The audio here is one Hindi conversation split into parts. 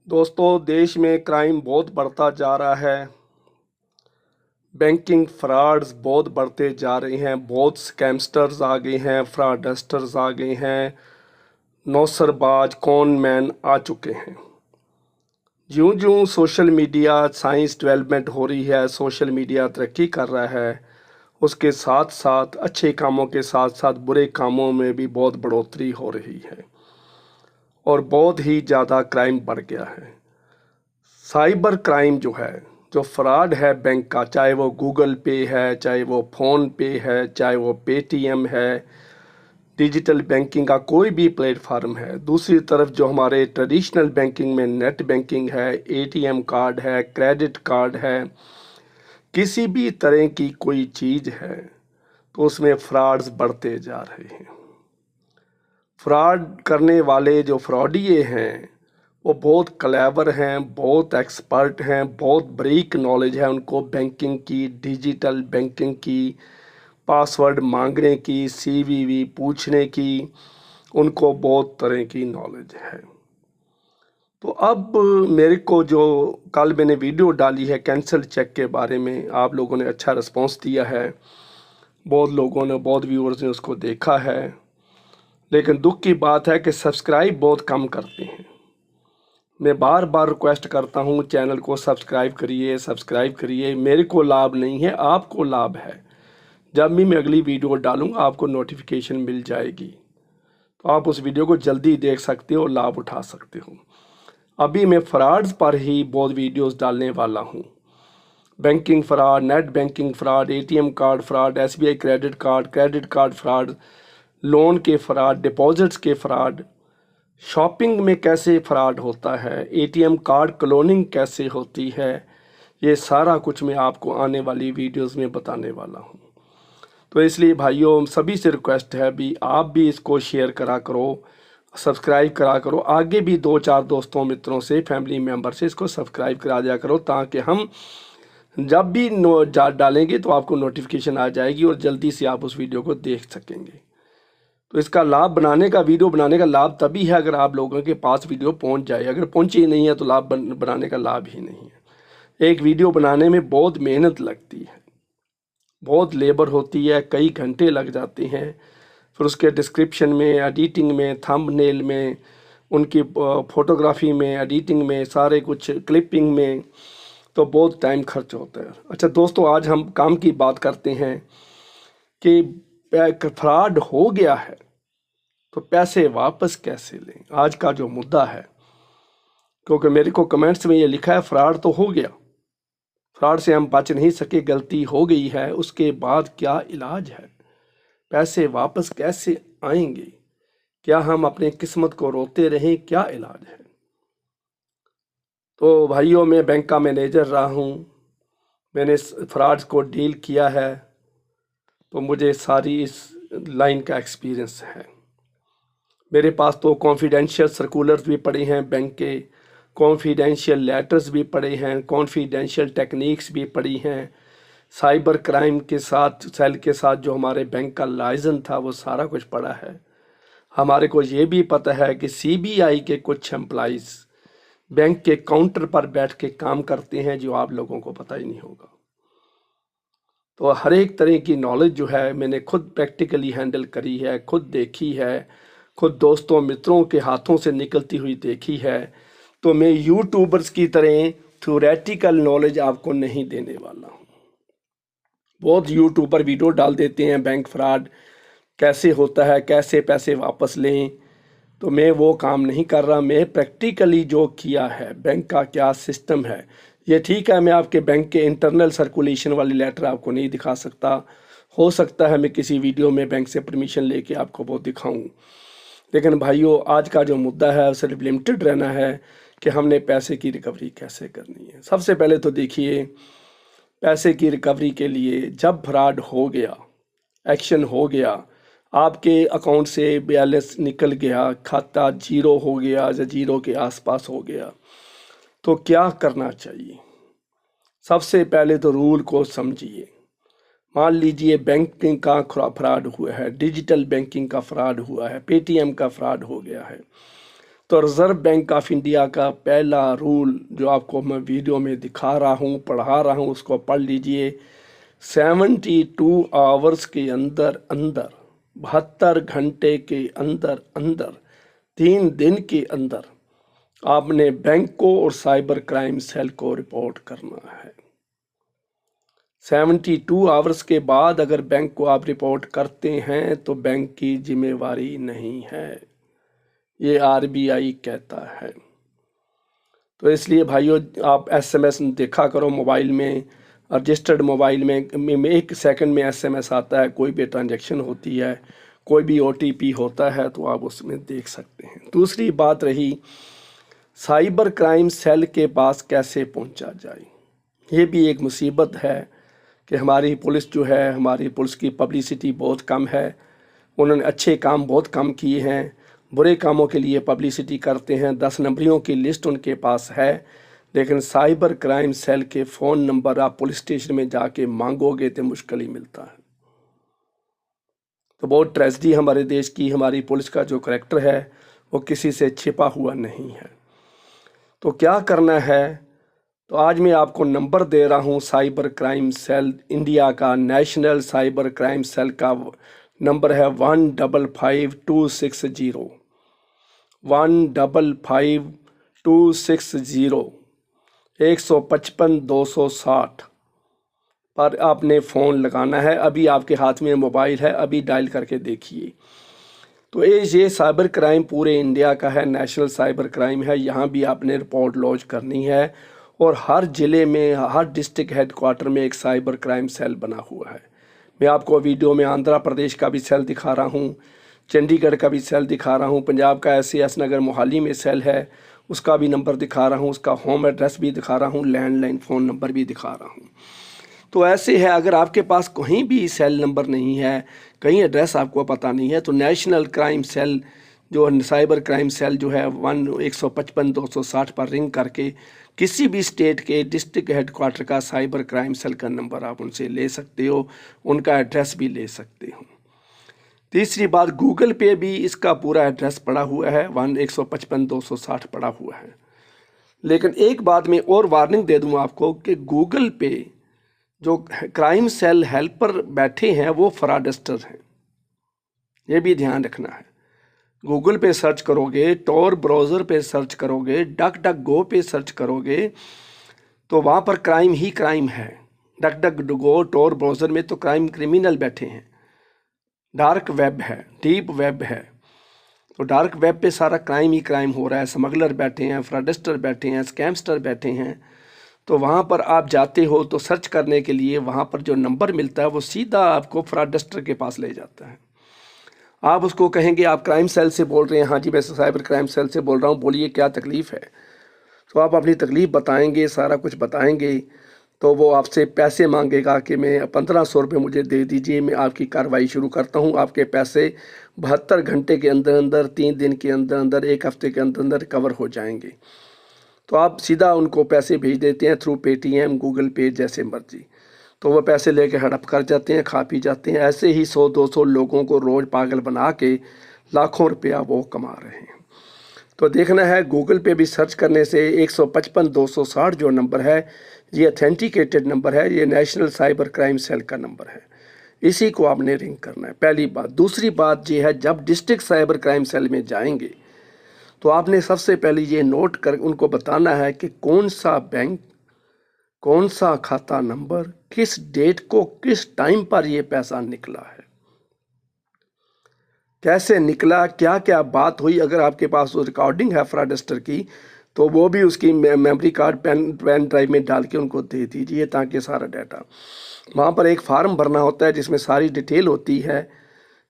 दोस्तों, देश में क्राइम बहुत बढ़ता जा रहा है। बैंकिंग फ्रॉड्स बहुत बढ़ते जा रहे हैं। बहुत स्कैमस्टर्स आ गए हैं, फ्रॉडस्टर्स आ गए हैं, नौसरबाज कॉन मैन आ चुके हैं। ज्यों ज्यों सोशल मीडिया साइंस डेवलपमेंट हो रही है, सोशल मीडिया तरक्की कर रहा है, उसके साथ साथ अच्छे कामों के साथ साथ बुरे कामों में भी बहुत बढ़ोतरी हो रही है और बहुत ही ज़्यादा क्राइम बढ़ गया है। साइबर क्राइम जो है, जो फ्रॉड है बैंक का, चाहे वो गूगल पे है, चाहे वो फ़ोन पे है, चाहे वो पेटीएम है, डिजिटल बैंकिंग का कोई भी प्लेटफार्म है। दूसरी तरफ जो हमारे ट्रेडिशनल बैंकिंग में नेट बैंकिंग है, एटीएम कार्ड है, क्रेडिट कार्ड है, किसी भी तरह की कोई चीज़ है तो उसमें फ्रॉड्स बढ़ते जा रहे हैं। फ्रॉड करने वाले जो फ्रॉडिये हैं वो बहुत क्लेवर हैं, बहुत एक्सपर्ट हैं, बहुत बारीक नॉलेज है उनको बैंकिंग की, डिजिटल बैंकिंग की, पासवर्ड मांगने की, सीवीवी पूछने की, उनको बहुत तरह की नॉलेज है। तो अब मेरे को जो कल मैंने वीडियो डाली है कैंसल चेक के बारे में, आप लोगों ने अच्छा रिस्पॉन्स दिया है, बहुत लोगों ने, बहुत व्यूअर्स ने उसको देखा है। लेकिन दुख की बात है कि सब्सक्राइब बहुत कम करते हैं। मैं बार बार रिक्वेस्ट करता हूँ, चैनल को सब्सक्राइब करिए, सब्सक्राइब करिए। मेरे को लाभ नहीं है, आपको लाभ है। जब भी मैं अगली वीडियो डालूँगा आपको नोटिफिकेशन मिल जाएगी, तो आप उस वीडियो को जल्दी देख सकते हो, लाभ उठा सकते हो। अभी मैं फ्रॉड्स पर ही बहुत वीडियोस डालने वाला हूँ। Banking fraud, net banking fraud, ATM card fraud, SBI credit card fraud, loan के फ्रॉड, डिपॉजिट्स के फ्रॉड, शॉपिंग में कैसे फ्रॉड होता है, एटीएम कार्ड क्लोनिंग कैसे होती है, ये सारा कुछ मैं आपको आने वाली वीडियोस में बताने वाला हूँ। तो इसलिए भाइयों, सभी से रिक्वेस्ट है भी आप भी इसको शेयर करा करो, सब्सक्राइब करा करो। आगे भी 2-4 दोस्तों, मित्रों से, फैमिली मेम्बर से इसको सब्सक्राइब करा दिया करो, ताकि हम जब भी डालेंगे तो आपको नोटिफिकेशन आ जाएगी और जल्दी से आप उस वीडियो को देख सकेंगे। तो इसका लाभ बनाने का, वीडियो बनाने का लाभ तभी है अगर आप लोगों के पास वीडियो पहुंच जाए। अगर पहुंची ही नहीं है तो लाभ बनाने का लाभ ही नहीं है। एक वीडियो बनाने में बहुत मेहनत लगती है, बहुत लेबर होती है, कई घंटे लग जाते हैं। फिर उसके डिस्क्रिप्शन में, एडिटिंग में, थंबनेल में, उनकी फोटोग्राफी में, एडिटिंग में, सारे कुछ क्लिपिंग में, तो बहुत टाइम खर्च होता है। अच्छा दोस्तों, आज हम काम की बात करते हैं कि फ्रॉड हो गया है तो पैसे वापस कैसे लें, आज का जो मुद्दा है। क्योंकि मेरे को कमेंट्स में ये लिखा है फ्रॉड तो हो गया, फ्रॉड से हम बच नहीं सके, गलती हो गई है, उसके बाद क्या इलाज है, पैसे वापस कैसे आएंगे, क्या हम अपनी किस्मत को रोते रहें, क्या इलाज है। तो भाइयों, मैं बैंक का मैनेजर रहा हूँ, मैंने फ्रॉड्स को डील किया है, तो मुझे सारी इस लाइन का एक्सपीरियंस है। मेरे पास तो कॉन्फिडेंशियल सर्कुलर्स भी पड़े हैं बैंक के, कॉन्फिडेंशियल लेटर्स भी पड़े हैं, कॉन्फिडेंशियल टेक्निक्स भी पड़ी हैं। साइबर क्राइम के साथ, सेल के साथ जो हमारे बैंक का लाइसेंस था, वो सारा कुछ पड़ा है। हमारे को ये भी पता है कि सीबीआई के कुछ एम्प्लॉइज़ बैंक के काउंटर पर बैठ के काम करते हैं, जो आप लोगों को पता ही नहीं होगा। तो हर एक तरह की नॉलेज जो है मैंने खुद प्रैक्टिकली हैंडल करी है, खुद देखी है, खुद दोस्तों मित्रों के हाथों से निकलती हुई देखी है। तो मैं यूट्यूबर्स की तरह थ्योरेटिकल नॉलेज आपको नहीं देने वाला हूँ। बहुत यूट्यूबर वीडियो डाल देते हैं बैंक फ्रॉड कैसे होता है, कैसे पैसे वापस लें, तो मैं वो काम नहीं कर रहा। मैं प्रैक्टिकली जो किया है, बैंक का क्या सिस्टम है। ये ठीक है, मैं आपके बैंक के इंटरनल सर्कुलेशन वाली लेटर आपको नहीं दिखा सकता, हो सकता है मैं किसी वीडियो में बैंक से परमिशन लेके आपको वो दिखाऊं। लेकिन भाइयों, आज का जो मुद्दा है सिर्फ लिमिटेड रहना है कि हमने पैसे की रिकवरी कैसे करनी है। सबसे पहले तो देखिए, पैसे की रिकवरी के लिए जब फ्रॉड हो गया, एक्शन हो गया, आपके अकाउंट से बैलेंस निकल गया, खाता जीरो हो गया या जीरो के आसपास हो गया, तो क्या करना चाहिए। सबसे पहले तो रूल को समझिए। मान लीजिए बैंकिंग का फ्रॉड हुआ है, डिजिटल बैंकिंग का फ्रॉड हुआ है, पेटीएम का फ्रॉड हो गया है, तो रिजर्व बैंक ऑफ इंडिया का पहला रूल जो आपको मैं वीडियो में दिखा रहा हूँ, पढ़ा रहा हूँ, उसको पढ़ लीजिए। 72 आवर्स के अंदर अंदर, 72 घंटे के अंदर अंदर, 3 दिन के अंदर आपने बैंक को और साइबर क्राइम सेल को रिपोर्ट करना है। 72 आवर्स के बाद अगर बैंक को आप रिपोर्ट करते हैं तो बैंक की जिम्मेवारी नहीं है, ये RBI कहता है। तो इसलिए भाइयों, आप SMS देखा करो मोबाइल में, रजिस्टर्ड मोबाइल में 1 सेकंड में SMS आता है, कोई भी ट्रांजैक्शन होती है, कोई भी OTP होता है तो आप उसमें देख सकते हैं। दूसरी बात रही साइबर क्राइम सेल के पास कैसे पहुंचा जाए। ये भी एक मुसीबत है कि हमारी पुलिस जो है, हमारी पुलिस की पब्लिसिटी बहुत कम है। उन्होंने अच्छे काम बहुत कम किए हैं, बुरे कामों के लिए पब्लिसिटी करते हैं। 10 नंबरियों की लिस्ट उनके पास है, लेकिन साइबर क्राइम सेल के फ़ोन नंबर आप पुलिस स्टेशन में जाके मांगोगे तो मुश्किल ही मिलता है। तो बहुत ट्रेजेडी हमारे देश की, हमारी पुलिस का जो करैक्टर है वो किसी से छिपा हुआ नहीं है। तो क्या करना है, तो आज मैं आपको नंबर दे रहा हूँ साइबर क्राइम सेल इंडिया का। नेशनल साइबर क्राइम सेल का नंबर है 155260, 155260, 155-260 पर आपने फ़ोन लगाना है। अभी आपके हाथ में मोबाइल है, अभी डायल करके देखिए। तो ये साइबर क्राइम पूरे इंडिया का है, नेशनल साइबर क्राइम है। यहाँ भी आपने रिपोर्ट लॉन्च करनी है और हर ज़िले में, हर डिस्ट्रिक्ट हेडक्वार्टर में एक साइबर क्राइम सेल बना हुआ है। मैं आपको वीडियो में आंध्र प्रदेश का भी सेल दिखा रहा हूँ, चंडीगढ़ का भी सेल दिखा रहा हूँ, पंजाब का SAS नगर मोहाली में सेल है, उसका भी नंबर दिखा रहा हूँ, उसका होम एड्रेस भी दिखा रहा हूँ, लैंडलाइन फ़ोन नंबर भी दिखा रहा हूँ। तो ऐसे है, अगर आपके पास कहीं भी सेल नंबर नहीं है, कहीं एड्रेस आपको पता नहीं है, तो नेशनल क्राइम सेल जो साइबर क्राइम सेल जो है 155-260 पर रिंग करके किसी भी स्टेट के डिस्ट्रिक्ट हेडक्वार्टर का साइबर क्राइम सेल का नंबर आप उनसे ले सकते हो, उनका एड्रेस भी ले सकते हो। तीसरी बात, गूगल पे भी इसका पूरा एड्रेस पड़ा हुआ है, 155-260 पड़ा हुआ है। लेकिन एक बात मैं और वार्निंग दे दूँ आपको कि गूगल पे जो क्राइम सेल हेल्पर बैठे हैं वो फ्रॉडस्टर हैं, ये भी ध्यान रखना है। गूगल पे सर्च करोगे, टॉर ब्राउज़र पे सर्च करोगे, डक डक गो पे सर्च करोगे तो वहाँ पर क्राइम ही क्राइम है। डक डक गो, टॉर ब्राउज़र में तो क्रिमिनल बैठे हैं। डार्क वेब है, डीप वेब है, तो डार्क वेब पे सारा क्राइम ही क्राइम हो रहा है। स्मगलर बैठे हैं, फ्रॉडस्टर बैठे हैं, स्कैमस्टर बैठे हैं। तो वहाँ पर आप जाते हो तो सर्च करने के लिए वहाँ पर जो नंबर मिलता है वो सीधा आपको फ्रॉडस्टर के पास ले जाता है। आप उसको कहेंगे आप क्राइम सेल से बोल रहे हैं, हाँ जी मैं साइबर क्राइम सेल से बोल रहा हूँ, बोलिए क्या तकलीफ़ है। तो आप अपनी तकलीफ़ बताएंगे, सारा कुछ बताएंगे, तो वो आपसे पैसे मांगेगा कि मैं 1500 रुपये मुझे दे दीजिए, मैं आपकी कार्रवाई शुरू करता हूँ। आपके पैसे 72 घंटे के अंदर अंदर, 3 दिन के अंदर अंदर, 1 हफ्ते के अंदर अंदर कवर हो जाएंगे। तो आप सीधा उनको पैसे भेज देते हैं थ्रू पेटीएम, गूगल पे, जैसे मर्जी। तो वो पैसे लेके हड़प कर जाते हैं, खा पी जाते हैं। ऐसे ही 100-200 लोगों को रोज़ पागल बना के लाखों रुपया वो कमा रहे हैं। तो देखना है, गूगल पे भी सर्च करने से 155-260 जो नंबर है ये ऑथेंटिकेटेड नंबर है, ये नेशनल साइबर क्राइम सेल का नंबर है, इसी को आपने रिंग करना है, पहली बात। दूसरी बात ये है, जब डिस्ट्रिक्ट साइबर क्राइम सेल में जाएंगे तो आपने सबसे पहले ये नोट कर उनको बताना है कि कौन सा बैंक, कौन सा खाता नंबर, किस डेट को, किस टाइम पर ये पैसा निकला है, कैसे निकला, क्या क्या बात हुई। अगर आपके पास वो रिकॉर्डिंग है फ्रॉडस्टर की तो वो भी उसकी मेमोरी कार्ड, पेन ड्राइव में डाल के उनको दे दीजिए, ताकि सारा डाटा। वहाँ पर एक फार्म भरना होता है जिसमें सारी डिटेल होती है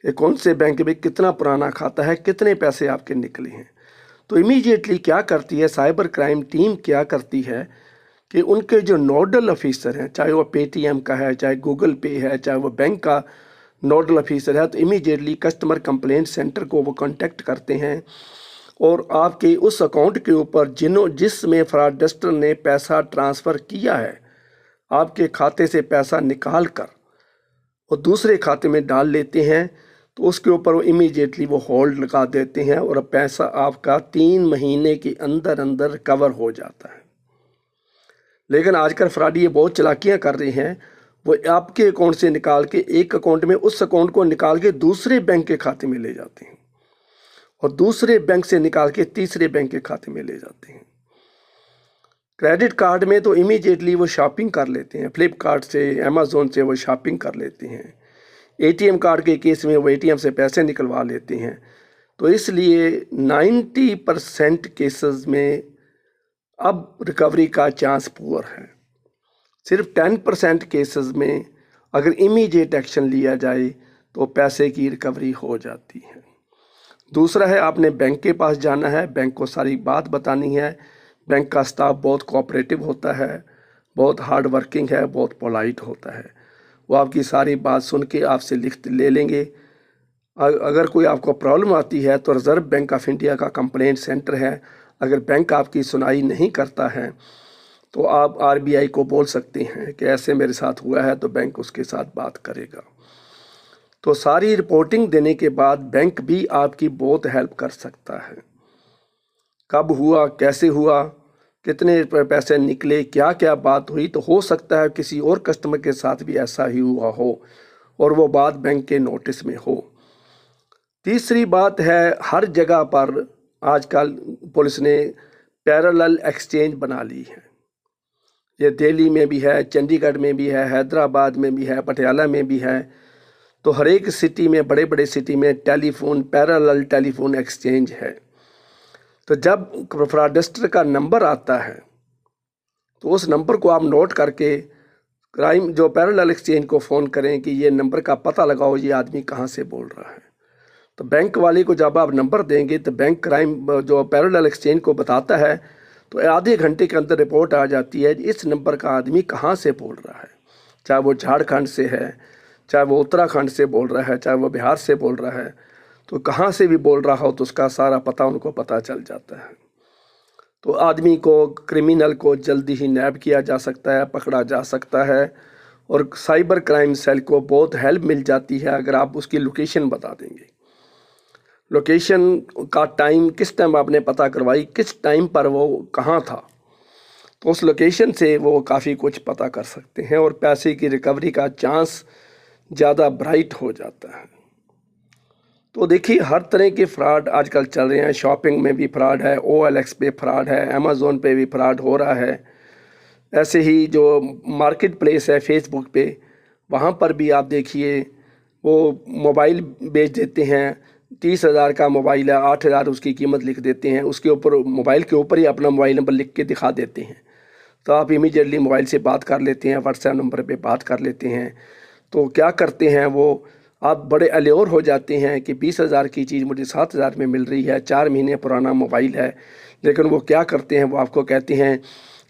कि कौन से बैंक में कितना पुराना खाता है, कितने पैसे आपके निकले हैं। तो इमीडिएटली क्या करती है साइबर क्राइम टीम, क्या करती है कि उनके जो नोडल ऑफिसर हैं, चाहे वो पेटीएम का है, चाहे गूगल पे है, चाहे वो बैंक का नोडल ऑफिसर है, तो इमीडिएटली कस्टमर कंप्लेंट सेंटर को वो कांटेक्ट करते हैं और आपके उस अकाउंट के ऊपर जिसमें फ्रॉडस्टर ने पैसा ट्रांसफ़र किया है, आपके खाते से पैसा निकाल कर और दूसरे खाते में डाल लेते हैं। तो उसके ऊपर वो इमीडिएटली वो होल्ड लगा देते हैं और पैसा आपका 3 महीने के अंदर अंदर रिकवर हो जाता है। लेकिन आजकल फ्रॉडी ये बहुत चालाकियां कर रहे हैं, वो आपके अकाउंट से निकाल के एक अकाउंट में उस अकाउंट को निकाल के दूसरे बैंक के खाते में ले जाते हैं और दूसरे बैंक से निकाल के तीसरे बैंक के खाते में ले जाते हैं। क्रेडिट कार्ड में तो इमीडिएटली वो शॉपिंग कर लेते हैं, फ्लिपकार्ट से, अमेज़ोन से वो शॉपिंग कर लेते हैं। एटीएम कार्ड के केस में वो एटीएम से पैसे निकलवा लेते हैं। तो इसलिए 90% केसेस में अब रिकवरी का चांस पुअर है। सिर्फ 10% केसेस में अगर इमीडिएट एक्शन लिया जाए तो पैसे की रिकवरी हो जाती है। दूसरा है, आपने बैंक के पास जाना है, बैंक को सारी बात बतानी है। बैंक का स्टाफ बहुत कोऑपरेटिव होता है, बहुत हार्ड वर्किंग है, बहुत पोलाइट होता है। वो आपकी सारी बात सुन के आपसे लिख ले लेंगे। अगर कोई आपको प्रॉब्लम आती है तो रिज़र्व बैंक ऑफ इंडिया का कंप्लेंट सेंटर है। अगर बैंक आपकी सुनाई नहीं करता है तो आप आरबीआई को बोल सकते हैं कि ऐसे मेरे साथ हुआ है, तो बैंक उसके साथ बात करेगा। तो सारी रिपोर्टिंग देने के बाद बैंक भी आपकी बहुत हेल्प कर सकता है। कब हुआ, कैसे हुआ, कितने पैसे निकले, क्या क्या बात हुई, तो हो सकता है किसी और कस्टमर के साथ भी ऐसा ही हुआ हो और वो बात बैंक के नोटिस में हो। तीसरी बात है, हर जगह पर आजकल पुलिस ने पैरेलल एक्सचेंज बना ली है। ये दिल्ली में भी है, चंडीगढ़ में भी है, हैदराबाद में भी है, पटियाला में भी है। तो हर एक सिटी में, बड़े बड़े सिटी में पैरेलल टेलीफोन एक्सचेंज है। तो जब फ्रॉडस्टर का नंबर आता है तो उस नंबर को आप नोट करके क्राइम जो पैरेलल एक्सचेंज को फ़ोन करें कि ये नंबर का पता लगाओ, ये आदमी कहाँ से बोल रहा है। तो बैंक वाले को जब आप नंबर देंगे तो बैंक क्राइम जो पैरेलल एक्सचेंज को बताता है, तो आधे घंटे के अंदर रिपोर्ट आ जाती है इस नंबर का आदमी कहाँ से बोल रहा है। चाहे वो झारखंड से है, चाहे वो उत्तराखंड से बोल रहा है, चाहे वो बिहार से बोल रहा है, तो कहाँ से भी बोल रहा हो तो उसका सारा पता उनको पता चल जाता है। तो आदमी को, क्रिमिनल को जल्दी ही नैब किया जा सकता है, पकड़ा जा सकता है। और साइबर क्राइम सेल को बहुत हेल्प मिल जाती है अगर आप उसकी लोकेशन बता देंगे। लोकेशन का टाइम, किस टाइम आपने पता करवाई, किस टाइम पर वो कहाँ था, तो उस लोकेशन से वो काफ़ी कुछ पता कर सकते हैं और पैसे की रिकवरी का चांस ज़्यादा ब्राइट हो जाता है। तो देखिए, हर तरह के फ्रॉड आजकल चल रहे हैं। शॉपिंग में भी फ्रॉड है, OLX पे फ्रॉड है, अमेज़ोन पे भी फ्रॉड हो रहा है। ऐसे ही जो मार्केट प्लेस है फेसबुक पे, वहाँ पर भी आप देखिए वो मोबाइल बेच देते हैं। 30,000 का मोबाइल है, 8,000 उसकी कीमत लिख देते हैं। उसके ऊपर, मोबाइल के ऊपर ही अपना मोबाइल नंबर लिख के दिखा देते हैं। तो आप इमीडिएटली मोबाइल से बात कर लेते हैं, व्हाट्सएप नंबर पे बात कर लेते हैं। तो क्या करते हैं वो, आप बड़े अल्योर हो जाते हैं कि 20,000 की चीज़ मुझे 7,000 में मिल रही है, 4 महीने पुराना मोबाइल है। लेकिन वो क्या करते हैं, वो आपको कहते हैं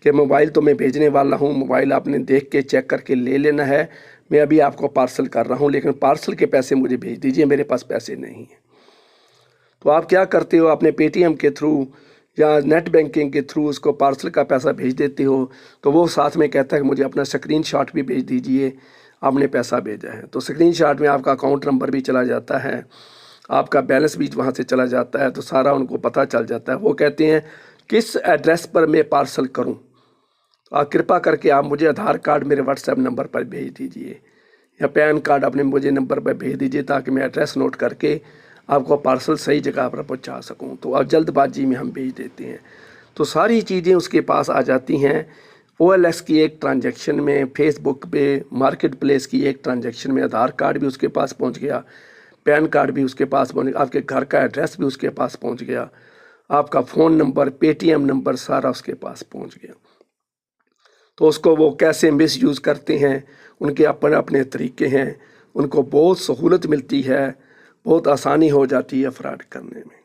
कि मोबाइल तो मैं भेजने वाला हूँ, मोबाइल आपने देख के चेक करके ले लेना है, मैं अभी आपको पार्सल कर रहा हूँ, लेकिन पार्सल के पैसे मुझे भेज दीजिए, मेरे पास पैसे नहीं हैं। तो आप क्या करते हो, अपने पेटीएम के थ्रू या नेट बैंकिंग के थ्रू उसको पार्सल का पैसा भेज देते हो। तो वो साथ में कहता है कि मुझे अपना स्क्रीनशॉट भी भेज दीजिए, आपने पैसा भेजा है। तो स्क्रीनशॉट में आपका अकाउंट नंबर भी चला जाता है, आपका बैलेंस भी वहाँ से चला जाता है, तो सारा उनको पता चल जाता है। वो कहते हैं किस एड्रेस पर मैं पार्सल करूँ, आप कृपा करके आप मुझे आधार कार्ड मेरे व्हाट्सएप नंबर पर भेज दीजिए या पैन कार्ड अपने मुझे नंबर पर भेज दीजिए, ताकि मैं एड्रेस नोट करके आपको पार्सल सही जगह पर पहुंचा सकूं। तो अब जल्दबाजी में हम भेज देते हैं। तो सारी चीज़ें उसके पास आ जाती हैं। OLX की एक ट्रांजैक्शन में, फेसबुक पे मार्केट प्लेस की एक ट्रांजैक्शन में आधार कार्ड भी उसके पास पहुंच गया, पैन कार्ड भी उसके पास पहुंच गया, आपके घर का एड्रेस भी उसके पास पहुंच गया, आपका फ़ोन नंबर, पेटीएम नंबर सारा उसके पास पहुंच गया। तो उसको वो कैसे मिसयूज़ करते हैं, उनके अपने अपने तरीके हैं। उनको बहुत सहूलत मिलती है, बहुत आसानी हो जाती है फ्रॉड करने में।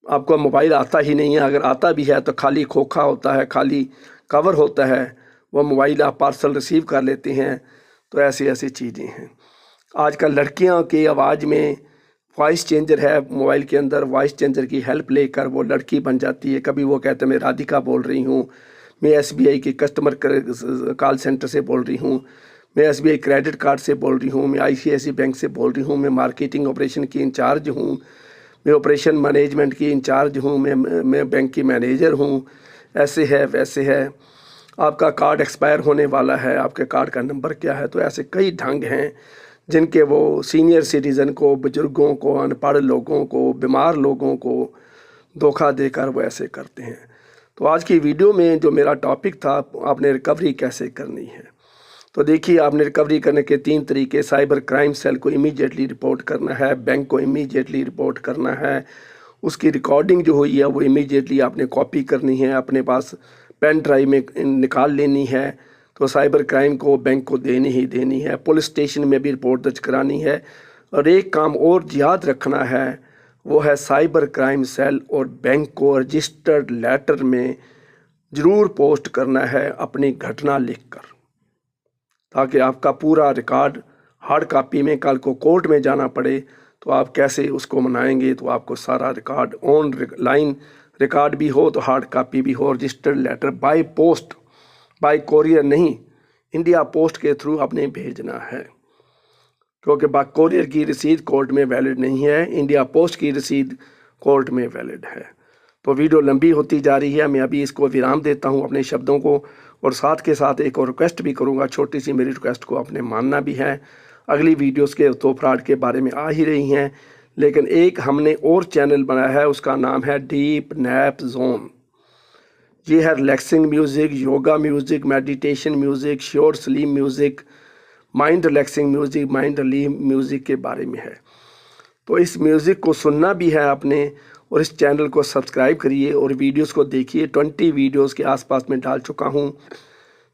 आपको मोबाइल आता ही नहीं है, अगर आता भी है तो खाली खोखा होता है, खाली कवर होता है, वो मोबाइल आप पार्सल रिसीव कर लेते हैं। तो ऐसी ऐसी चीज़ें हैं। आजकल लड़कियों की आवाज़ में वॉइस चेंजर है, मोबाइल के अंदर वॉइस चेंजर की हेल्प लेकर वो लड़की बन जाती है। कभी वो कहते हैं मैं राधिका बोल रही हूँ, मैं SBI के कस्टमर कॉल सेंटर से बोल रही हूँ, मैं SBI क्रेडिट कार्ड से बोल रही हूँ, मैं ICICI बैंक से बोल रही हूँ, मैं मार्केटिंग ऑपरेशन की इंचार्ज हूँ, मैं ऑपरेशन मैनेजमेंट की इंचार्ज हूँ, मैं बैंक की मैनेजर हूँ, ऐसे है वैसे है, आपका कार्ड एक्सपायर होने वाला है, आपके कार्ड का नंबर क्या है। तो ऐसे कई ढंग हैं जिनके वो सीनियर सिटीज़न को, बुज़ुर्गों को, अनपढ़ लोगों को, बीमार लोगों को धोखा देकर वो ऐसे करते हैं। तो आज की वीडियो में जो मेरा टॉपिक था, आपने रिकवरी कैसे करनी है। तो देखिए, आपने रिकवरी करने के 3 तरीके। साइबर क्राइम सेल को इमीडिएटली रिपोर्ट करना है, बैंक को इमीडिएटली रिपोर्ट करना है, उसकी रिकॉर्डिंग जो हुई है वो इमीडिएटली आपने कॉपी करनी है, अपने पास पेन ड्राइव में निकाल लेनी है। तो साइबर क्राइम को बैंक को देनी ही देनी है, पुलिस स्टेशन में भी रिपोर्ट दर्ज करानी है। और एक काम और याद रखना है, वो है साइबर क्राइम सेल और बैंक को रजिस्टर्ड लेटर में ज़रूर पोस्ट करना है अपनी घटना लिखकर, ताकि आपका पूरा रिकॉर्ड हार्ड कॉपी में कल को कोर्ट में जाना पड़े तो आप कैसे उसको मनाएंगे। तो आपको सारा रिकॉर्ड ऑन लाइन रिकॉर्ड भी हो, तो हार्ड कॉपी भी हो, registered letter by post, by courier नहीं, इंडिया पोस्ट के थ्रू आपने भेजना है, क्योंकि कोरियर की रसीद कोर्ट में वैलिड नहीं है, इंडिया पोस्ट की रसीद कोर्ट में वैलिड है। तो वीडियो लंबी होती जा रही है, मैं अभी इसको विराम देता हूं अपने शब्दों को, और साथ के साथ एक और रिक्वेस्ट भी करूंगा, छोटी सी मेरी रिक्वेस्ट को आपने मानना भी है। अगली वीडियोस के तो फ्रॉड के बारे में आ ही रही हैं, लेकिन एक हमने और चैनल बनाया है, उसका नाम है डीप नैप जोन। ये है relaxing music, yoga music, meditation music, sure sleep music, mind relaxing music, mind relief music के बारे में है। तो इस म्यूज़िक को सुनना भी है आपने, और इस चैनल को सब्सक्राइब करिए और वीडियोस को देखिए। 20 वीडियोस के आसपास में डाल चुका हूं,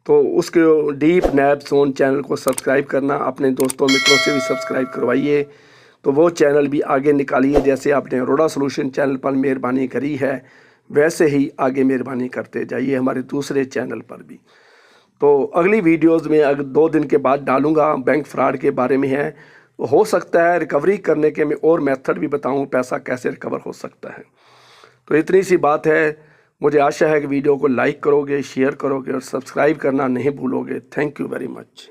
तो उसके डीप नैप जोन चैनल को सब्सक्राइब करना, अपने दोस्तों मित्रों से भी सब्सक्राइब करवाइए, तो वो चैनल भी आगे निकालिए। जैसे आपने अरोड़ा सॉल्यूशन चैनल पर मेहरबानी करी है, वैसे ही आगे मेहरबानी करते जाइए हमारे दूसरे चैनल पर भी। तो अगली वीडियोज़ में अगर 2 दिन के बाद डालूँगा, बैंक फ्रॉड के बारे में है। हो सकता है रिकवरी करने के मैं और मेथड भी बताऊं, पैसा कैसे रिकवर हो सकता है। तो इतनी सी बात है, मुझे आशा है कि वीडियो को लाइक करोगे, शेयर करोगे और सब्सक्राइब करना नहीं भूलोगे। Thank you very much.